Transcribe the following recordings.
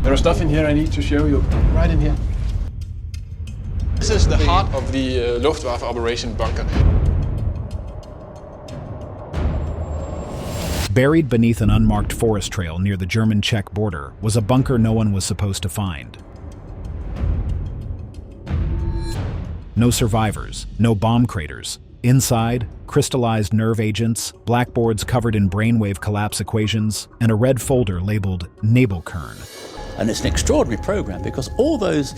There is stuff in here I need to show you. Right in here. This is the heart of the Luftwaffe operation bunker. Buried beneath an unmarked forest trail near the German-Czech border was a bunker no one was supposed to find. No survivors, no bomb craters. Inside, crystallized nerve agents, blackboards covered in brainwave collapse equations, and a red folder labeled Nebelkern. And it's an extraordinary program because all those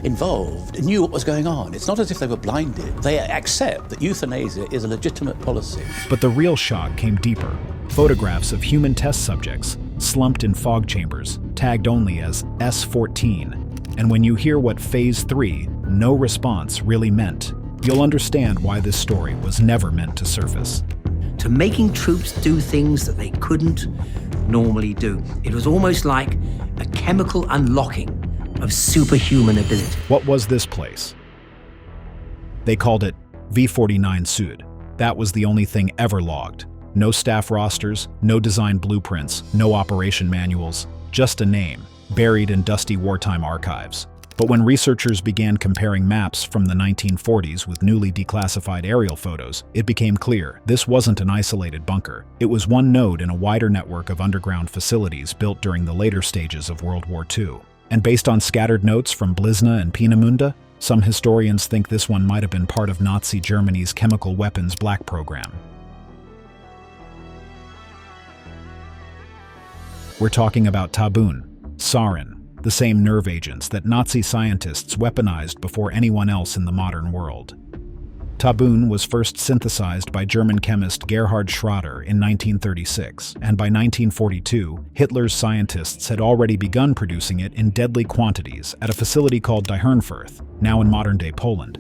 involved knew what was going on. It's not as if they were blinded. They accept that euthanasia is a legitimate policy. But the real shock came deeper. Photographs of human test subjects, slumped in fog chambers, tagged only as S14. And when you hear what Phase 3, no response, really meant, you'll understand why this story was never meant to surface. To making troops do things that they couldn't normally do. It was almost like a chemical unlocking of superhuman ability. What was this place? They called it V49 Sud. That was the only thing ever logged. No staff rosters, no design blueprints, no operation manuals, just a name, buried in dusty wartime archives. But when researchers began comparing maps from the 1940s with newly declassified aerial photos, it became clear this wasn't an isolated bunker. It was one node in a wider network of underground facilities built during the later stages of World War II. And based on scattered notes from Blizna and Peenemünde, some historians think this one might have been part of Nazi Germany's chemical weapons black program. We're talking about tabun, sarin, the same nerve agents that Nazi scientists weaponized before anyone else in the modern world. Tabun was first synthesized by German chemist Gerhard Schroeder in 1936, and by 1942, Hitler's scientists had already begun producing it in deadly quantities at a facility called Die Herrenfurth, now in modern-day Poland.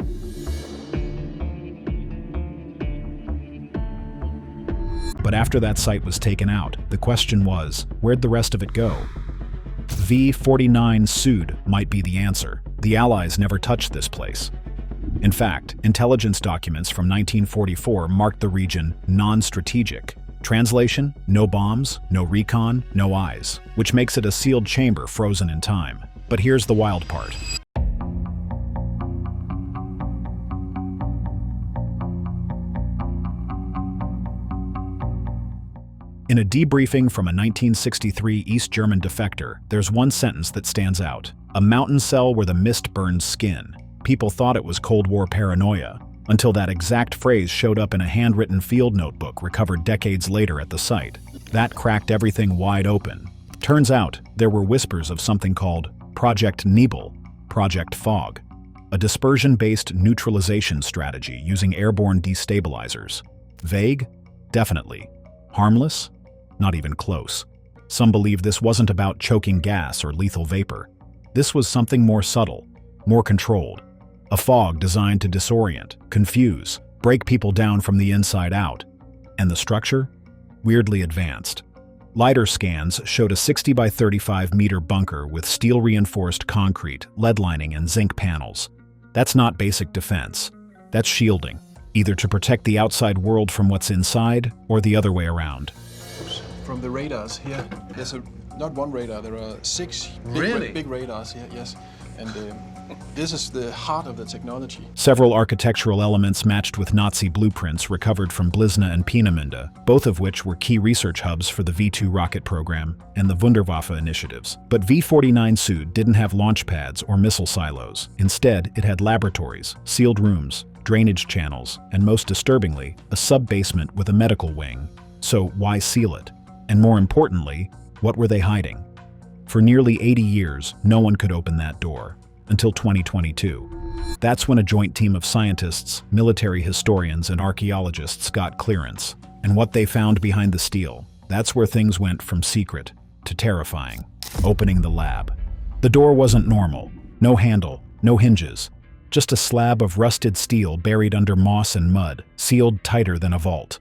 But after that site was taken out, the question was, where'd the rest of it go? V49 Sud might be the answer. The Allies never touched this place. In fact, intelligence documents from 1944 marked the region non-strategic. Translation: no bombs, no recon, no eyes, which makes it a sealed chamber frozen in time. But here's the wild part. In a debriefing from a 1963 East German defector, there's one sentence that stands out. A mountain cell where the mist burns skin. People thought it was Cold War paranoia, until that exact phrase showed up in a handwritten field notebook recovered decades later at the site. That cracked everything wide open. Turns out, there were whispers of something called Project Nebel, Project Fog, a dispersion-based neutralization strategy using airborne destabilizers. Vague? Definitely. Harmless? Not even close. Some believe this wasn't about choking gas or lethal vapor. This was something more subtle, more controlled. A fog designed to disorient, confuse, break people down from the inside out. And the structure? Weirdly advanced. LiDAR scans showed a 60 by 35 meter bunker with steel-reinforced concrete, lead lining, and zinc panels. That's not basic defense. That's shielding, either to protect the outside world from what's inside, or the other way around. From the radars here, there's not one radar, there are 6 big radars here, yes. And this is the heart of the technology. Several architectural elements matched with Nazi blueprints recovered from Blizna and Peenemünde, both of which were key research hubs for the V2 rocket program and the Wunderwaffe initiatives. But V49 Sud didn't have launch pads or missile silos. Instead, it had laboratories, sealed rooms, drainage channels, and most disturbingly, a sub-basement with a medical wing. So why seal it? And more importantly, what were they hiding? For nearly 80 years, no one could open that door, until 2022. That's when a joint team of scientists, military historians, and archaeologists got clearance. And what they found behind the steel, that's where things went from secret to terrifying. Opening the lab. The door wasn't normal. No handle, no hinges. Just a slab of rusted steel buried under moss and mud, sealed tighter than a vault.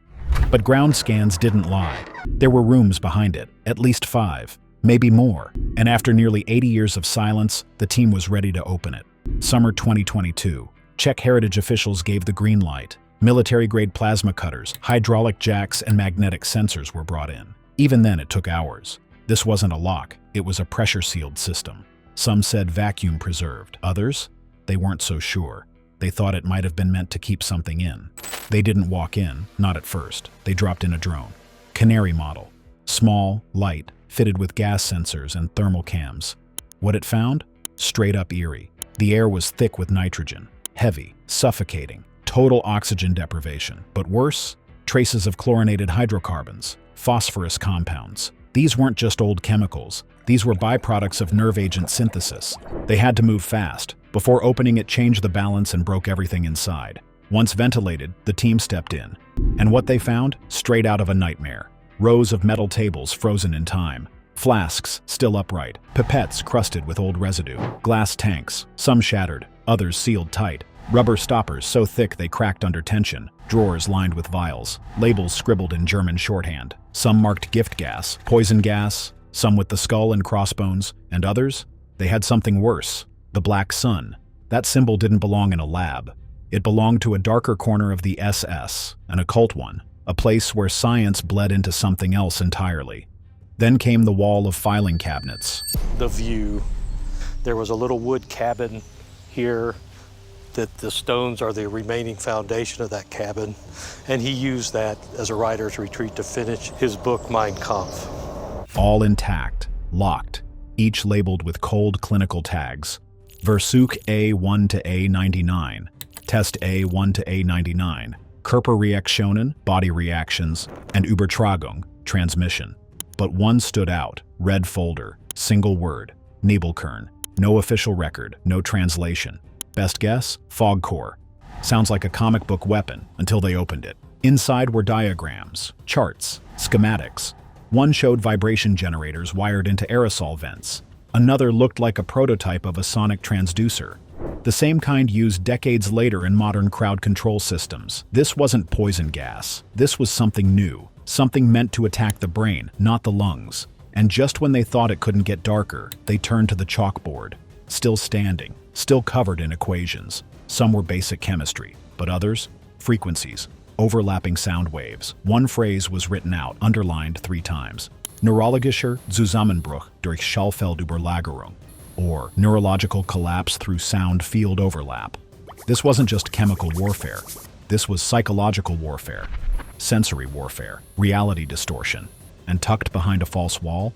But ground scans didn't lie. There were rooms behind it, at least 5, maybe more. And after nearly 80 years of silence, the team was ready to open it. Summer 2022. Czech heritage officials gave the green light. Military-grade plasma cutters, hydraulic jacks, and magnetic sensors were brought in. Even then, it took hours. This wasn't a lock. It was a pressure-sealed system. Some said vacuum-preserved. Others, they weren't so sure. They thought it might have been meant to keep something in. They didn't walk in, not at first. They dropped in a drone. Canary model. Small, light, fitted with gas sensors and thermal cams. What it found? Straight up eerie. The air was thick with nitrogen. Heavy, suffocating, total oxygen deprivation. But worse, traces of chlorinated hydrocarbons, phosphorus compounds. These weren't just old chemicals. These were byproducts of nerve agent synthesis. They had to move fast. Before opening it changed the balance and broke everything inside. Once ventilated, the team stepped in. And what they found? Straight out of a nightmare. Rows of metal tables frozen in time. Flasks still upright. Pipettes crusted with old residue. Glass tanks, some shattered, others sealed tight. Rubber stoppers so thick they cracked under tension. Drawers lined with vials. Labels scribbled in German shorthand. Some marked gift gas, poison gas, some with the skull and crossbones, and others, they had something worse. The Black Sun. That symbol didn't belong in a lab. It belonged to a darker corner of the SS, an occult one, a place where science bled into something else entirely. Then came the wall of filing cabinets. The view. There was a little wood cabin here that the stones are the remaining foundation of that cabin, and he used that as a writer's retreat to finish his book, Mein Kampf. All intact, locked, each labeled with cold clinical tags. Versuch A1 to A99, Test A1 to A99, Körperreaktionen, body reactions, and Übertragung, transmission. But one stood out, red folder, single word, Nebelkern, no official record, no translation. Best guess? Fog core. Sounds like a comic book weapon until they opened it. Inside were diagrams, charts, schematics. One showed vibration generators wired into aerosol vents. Another looked like a prototype of a sonic transducer. The same kind used decades later in modern crowd control systems. This wasn't poison gas. This was something new, something meant to attack the brain, not the lungs. And just when they thought it couldn't get darker, they turned to the chalkboard. Still standing, still covered in equations. Some were basic chemistry, but others, frequencies, overlapping sound waves. One phrase was written out, underlined 3 times. Neurologischer Zusammenbruch durch Schallfeldüberlagerung, or neurological collapse through sound field overlap. This wasn't just chemical warfare. This was psychological warfare, sensory warfare, reality distortion. And tucked behind a false wall,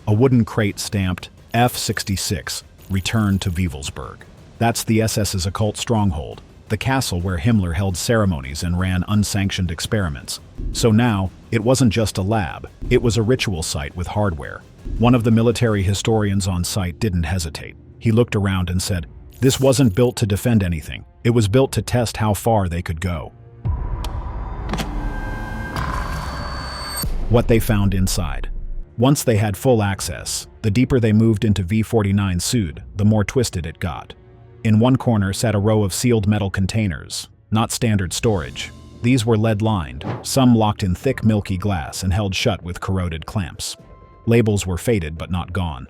a wooden crate stamped F-66, Return to Wewelsburg. That's the SS's occult stronghold, the castle where Himmler held ceremonies and ran unsanctioned experiments. So now, it wasn't just a lab, it was a ritual site with hardware. One of the military historians on site didn't hesitate. He looked around and said, "This wasn't built to defend anything. It was built to test how far they could go." What they found inside. Once they had full access, the deeper they moved into V49 Sud, the more twisted it got. In one corner sat a row of sealed metal containers, not standard storage. These were lead-lined, some locked in thick milky glass and held shut with corroded clamps. Labels were faded but not gone.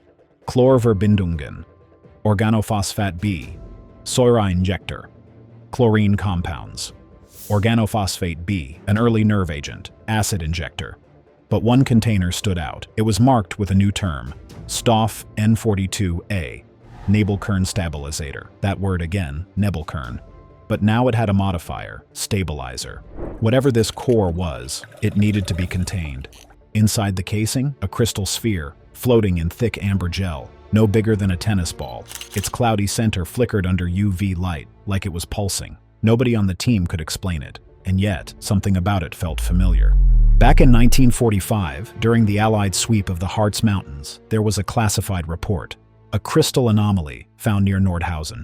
Chlorverbindungen, Organophosphate B, Säure injector, chlorine compounds. Organophosphate B, an early nerve agent, acid injector. But one container stood out. It was marked with a new term, Stoff N42A, Nebelkern stabilizer. That word again, Nebelkern. But now it had a modifier, stabilizer. Whatever this core was, it needed to be contained. Inside the casing, a crystal sphere, floating in thick amber gel, no bigger than a tennis ball. Its cloudy center flickered under UV light, like it was pulsing. Nobody on the team could explain it, and yet something about it felt familiar. Back in 1945, during the Allied sweep of the Harz Mountains, there was a classified report, a crystal anomaly found near Nordhausen.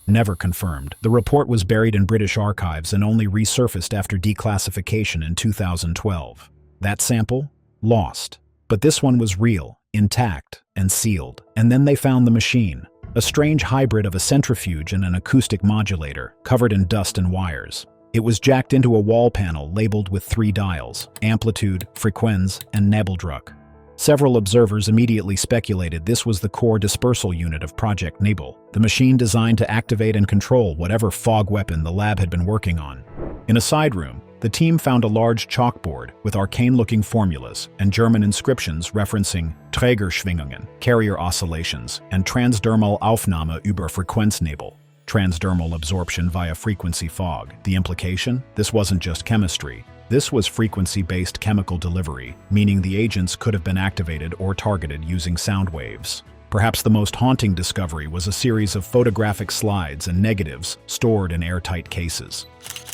Never confirmed. The report was buried in British archives and only resurfaced after declassification in 2012. That sample? Lost. But this one was real, intact, and sealed. And then they found the machine, a strange hybrid of a centrifuge and an acoustic modulator, covered in dust and wires. It was jacked into a wall panel labeled with 3 dials, amplitude, frequenz, and Nebeldruck. Several observers immediately speculated this was the core dispersal unit of Project Nebel, the machine designed to activate and control whatever fog weapon the lab had been working on. In a side room, The team found a large chalkboard with arcane-looking formulas and German inscriptions referencing Trägerschwingungen, carrier oscillations, and transdermal Aufnahme über Frequenznebel, transdermal absorption via frequency fog. The implication? This wasn't just chemistry. This was frequency-based chemical delivery, meaning the agents could have been activated or targeted using sound waves. Perhaps the most haunting discovery was a series of photographic slides and negatives stored in airtight cases.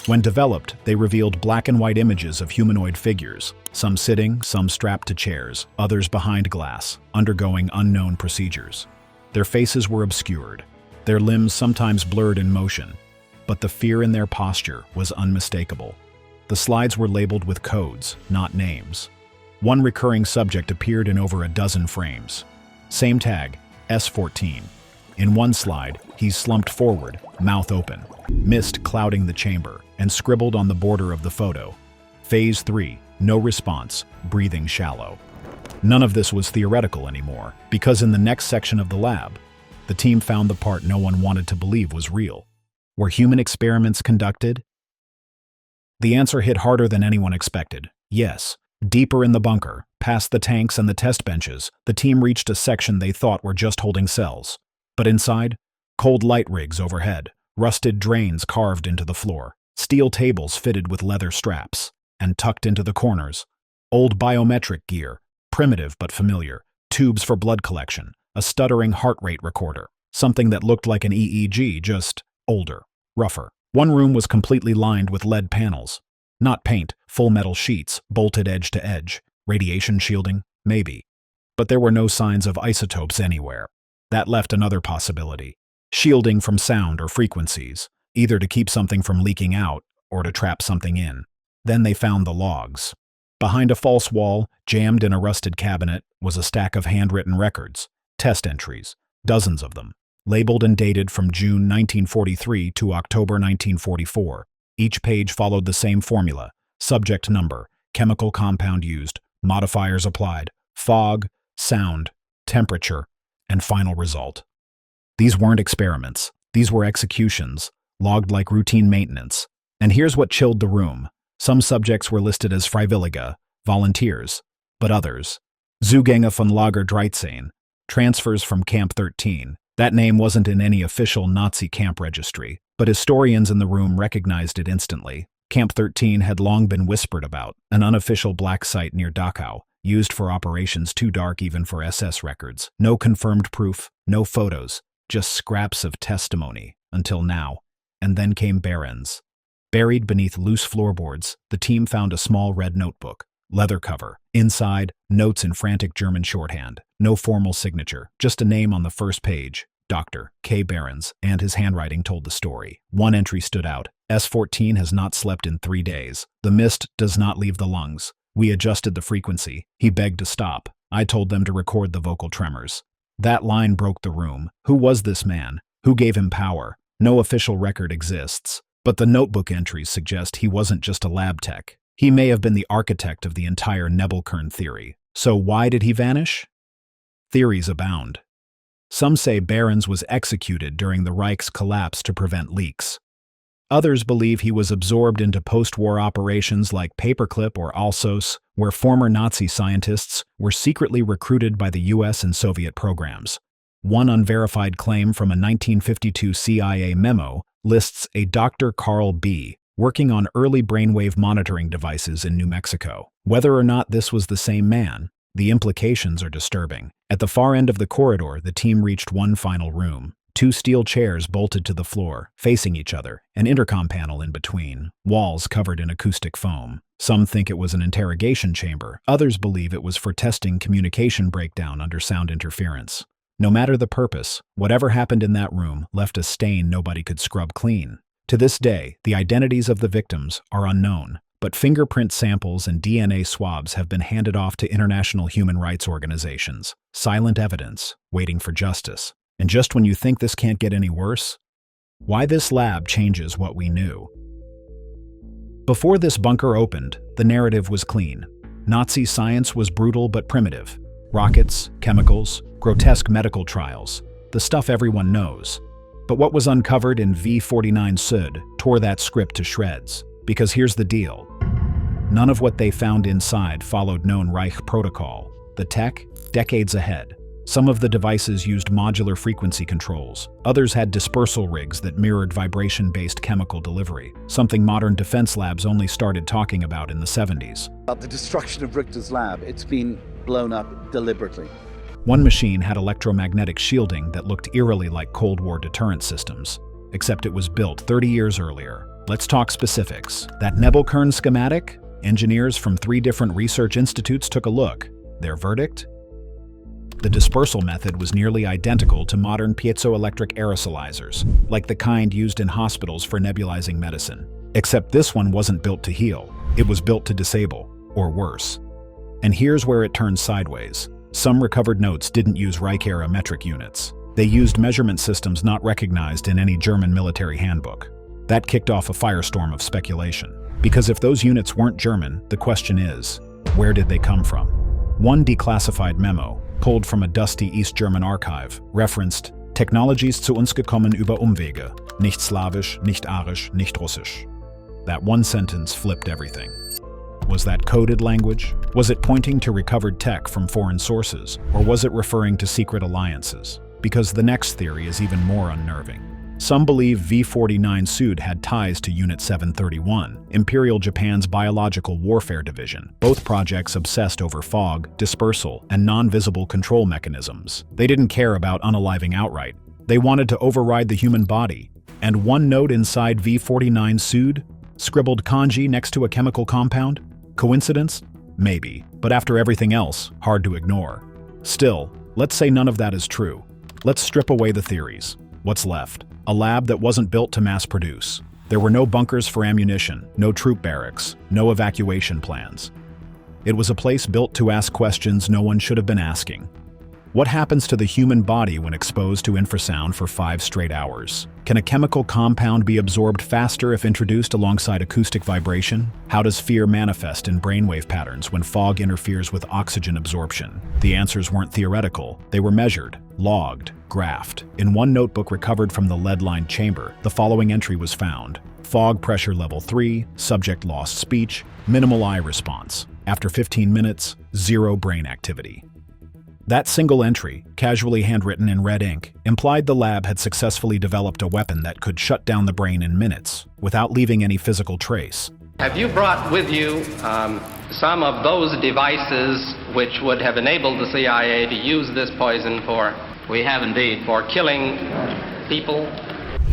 When developed, they revealed black and white images of humanoid figures, some sitting, some strapped to chairs, others behind glass, undergoing unknown procedures. Their faces were obscured, their limbs sometimes blurred in motion, but the fear in their posture was unmistakable. The slides were labeled with codes, not names. One recurring subject appeared in over a dozen frames. Same tag, S14. In one slide, he's slumped forward, mouth open, mist clouding the chamber, and scribbled on the border of the photo. Phase 3, no response, breathing shallow. None of this was theoretical anymore, because in the next section of the lab, the team found the part no one wanted to believe was real. Were human experiments conducted? The answer hit harder than anyone expected. Yes. Deeper in the bunker, past the tanks and the test benches, the team reached a section they thought were just holding cells. But inside, cold light rigs overhead, rusted drains carved into the floor, steel tables fitted with leather straps, and tucked into the corners, old biometric gear, primitive but familiar, tubes for blood collection, a stuttering heart rate recorder, something that looked like an EEG, just older, rougher. One room was completely lined with lead panels. Not paint, full metal sheets, bolted edge to edge. Radiation shielding? Maybe. But there were no signs of isotopes anywhere. That left another possibility. Shielding from sound or frequencies, either to keep something from leaking out or to trap something in. Then they found the logs. Behind a false wall, jammed in a rusted cabinet, was a stack of handwritten records, test entries, dozens of them, labeled and dated from June 1943 to October 1944. Each page followed the same formula: subject number, chemical compound used, modifiers applied, fog, sound, temperature, and final result. These weren't experiments. These were executions, logged like routine maintenance. And here's what chilled the room. Some subjects were listed as Freiwillige, volunteers, but others, Zugänge von Lager 13, transfers from Camp 13. That name wasn't in any official Nazi camp registry, but historians in the room recognized it instantly. Camp 13 had long been whispered about, an unofficial black site near Dachau, used for operations too dark even for SS records. No confirmed proof, no photos, just scraps of testimony, until now. And then came Behrens. Buried beneath loose floorboards, the team found a small red notebook, leather cover. Inside, notes in frantic German shorthand. No formal signature, just a name on the first page. Dr. K. Behrens, and his handwriting told the story. One entry stood out. S14 has not slept in 3 days. The mist does not leave the lungs. We adjusted the frequency. He begged to stop. I told them to record the vocal tremors. That line broke the room. Who was this man? Who gave him power? No official record exists. But the notebook entries suggest he wasn't just a lab tech. He may have been the architect of the entire Nebelkern theory. So why did he vanish? Theories abound. Some say Behrens was executed during the Reich's collapse to prevent leaks. Others believe he was absorbed into post-war operations like Paperclip or Alsos, where former Nazi scientists were secretly recruited by the US and Soviet programs. One unverified claim from a 1952 CIA memo lists a Dr. Carl B. working on early brainwave monitoring devices in New Mexico. Whether or not this was the same man, the implications are disturbing. At the far end of the corridor, the team reached one final room. 2 steel chairs bolted to the floor, facing each other, an intercom panel in between, walls covered in acoustic foam. Some think it was an interrogation chamber. Others believe it was for testing communication breakdown under sound interference. No matter the purpose, whatever happened in that room left a stain nobody could scrub clean. To this day, the identities of the victims are unknown, but fingerprint samples and DNA swabs have been handed off to international human rights organizations. Silent evidence, waiting for justice. And just when you think this can't get any worse, why this lab changes what we knew. Before this bunker opened, the narrative was clean. Nazi science was brutal but primitive. Rockets, chemicals, grotesque medical trials, the stuff everyone knows. But what was uncovered in V49 Sud tore that script to shreds. Because here's the deal. None of what they found inside followed known Reich protocol. The tech, decades ahead. Some of the devices used modular frequency controls. Others had dispersal rigs that mirrored vibration-based chemical delivery, something modern defense labs only started talking about in the 70s. About the destruction of Richter's lab, it's been blown up deliberately. One machine had electromagnetic shielding that looked eerily like Cold War deterrent systems, except it was built 30 years earlier. Let's talk specifics. That Nebelkern schematic? Engineers from 3 different research institutes took a look. Their verdict? The dispersal method was nearly identical to modern piezoelectric aerosolizers, like the kind used in hospitals for nebulizing medicine. Except this one wasn't built to heal. It was built to disable, or worse. And here's where it turns sideways. Some recovered notes didn't use Reich-era metric units. They used measurement systems not recognized in any German military handbook. That kicked off a firestorm of speculation. Because if those units weren't German, the question is, where did they come from? One declassified memo, pulled from a dusty East German archive, referenced Technologies zu uns gekommen über Umwege, nicht Slawisch, nicht Arisch, nicht Russisch. That one sentence flipped everything. Was that coded language? Was it pointing to recovered tech from foreign sources? Or was it referring to secret alliances? Because the next theory is even more unnerving. Some believe V-49 Sud had ties to Unit 731, Imperial Japan's biological warfare division, both projects obsessed over fog, dispersal, and non-visible control mechanisms. They didn't care about unaliving outright. They wanted to override the human body. And one note inside V-49 Sud? Scribbled kanji next to a chemical compound? Coincidence? Maybe. But after everything else, hard to ignore. Still, let's say none of that is true. Let's strip away the theories. What's left? A lab that wasn't built to mass produce. There were no bunkers for ammunition, no troop barracks, no evacuation plans. It was a place built to ask questions no one should have been asking. What happens to the human body when exposed to infrasound for 5 straight hours? Can a chemical compound be absorbed faster if introduced alongside acoustic vibration? How does fear manifest in brainwave patterns when fog interferes with oxygen absorption? The answers weren't theoretical, they were measured, logged, graphed. In one notebook recovered from the lead-lined chamber, the following entry was found. Fog pressure level 3, subject lost speech, minimal eye response. After 15 minutes, 0 brain activity. That single entry, casually handwritten in red ink, implied the lab had successfully developed a weapon that could shut down the brain in minutes, without leaving any physical trace. Have you brought with you some of those devices which would have enabled the CIA to use this poison for, we have indeed, for killing people?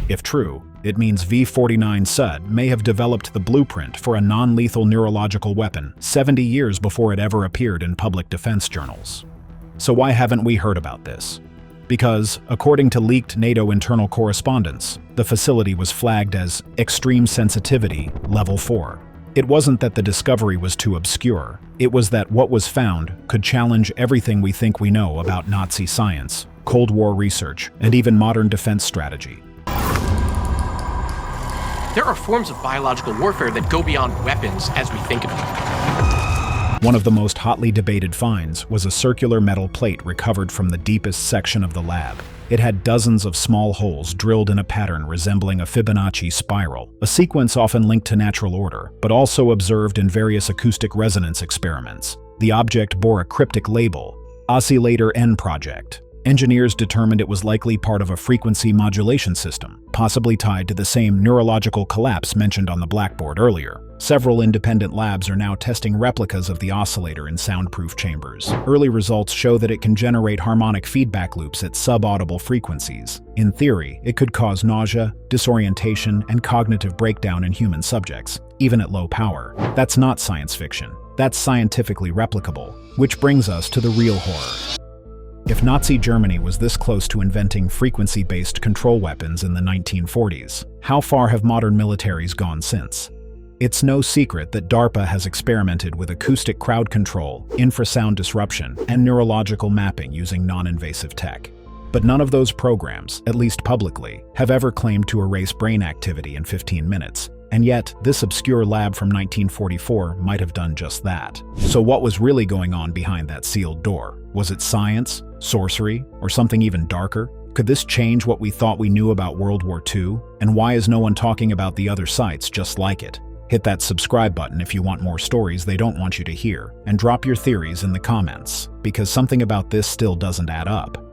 If true, it means V-49 Sud may have developed the blueprint for a non-lethal neurological weapon 70 years before it ever appeared in public defense journals. So why haven't we heard about this? Because, according to leaked NATO internal correspondence, the facility was flagged as extreme sensitivity level 4. It wasn't that the discovery was too obscure, it was that what was found could challenge everything we think we know about Nazi science, Cold War research, and even modern defense strategy. There are forms of biological warfare that go beyond weapons as we think of them. One of the most hotly debated finds was a circular metal plate recovered from the deepest section of the lab. It had dozens of small holes drilled in a pattern resembling a Fibonacci spiral, a sequence often linked to natural order, but also observed in various acoustic resonance experiments. The object bore a cryptic label, Oscillator N Project. Engineers determined it was likely part of a frequency modulation system, possibly tied to the same neurological collapse mentioned on the blackboard earlier. Several independent labs are now testing replicas of the oscillator in soundproof chambers. Early results show that it can generate harmonic feedback loops at subaudible frequencies. In theory, it could cause nausea, disorientation, and cognitive breakdown in human subjects, even at low power. That's not science fiction. That's scientifically replicable. Which brings us to the real horror. If Nazi Germany was this close to inventing frequency-based control weapons in the 1940s, how far have modern militaries gone since? It's no secret that DARPA has experimented with acoustic crowd control, infrasound disruption, and neurological mapping using non-invasive tech. But none of those programs, at least publicly, have ever claimed to erase brain activity in 15 minutes. And yet, this obscure lab from 1944 might have done just that. So what was really going on behind that sealed door? Was it science, sorcery, or something even darker? Could this change what we thought we knew about World War II? And why is no one talking about the other sites just like it? Hit that subscribe button if you want more stories they don't want you to hear, and drop your theories in the comments, because something about this still doesn't add up.